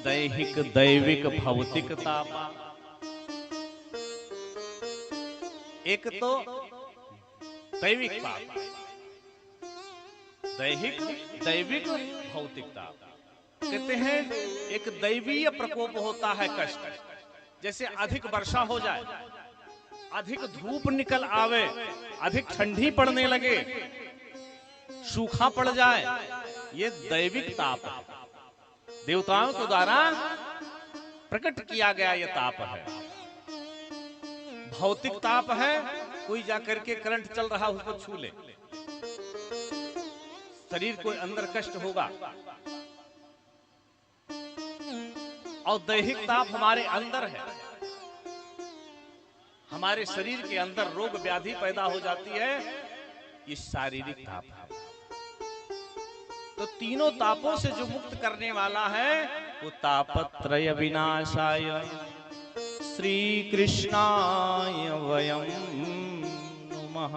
दैहिक दैविक भौतिक तापा। एक तो दैविक ताप, दैहिक दैविक भौतिक ताप। कहते हैं एक दैवीय प्रकोप होता है कष्ट, जैसे अधिक वर्षा हो जाए, अधिक धूप निकल आवे, अधिक ठंडी पड़ने लगे, सूखा पड़ जाए, ये दैविक ताप है, देवताओं के द्वारा प्रकट किया गया ये ताप है। भौतिक ताप है, कोई जाकर के करंट चल रहा उसको छू ले, शरीर को अंदर कष्ट होगा। और दैहिक ताप हमारे अंदर है, हमारे शरीर के अंदर रोग व्याधि पैदा हो जाती है, ये शारीरिक ताप है। तो तीनों तापों से जो मुक्त करने वाला है वो तापत्रय विनाशाय श्री कृष्णाय वयं नमः।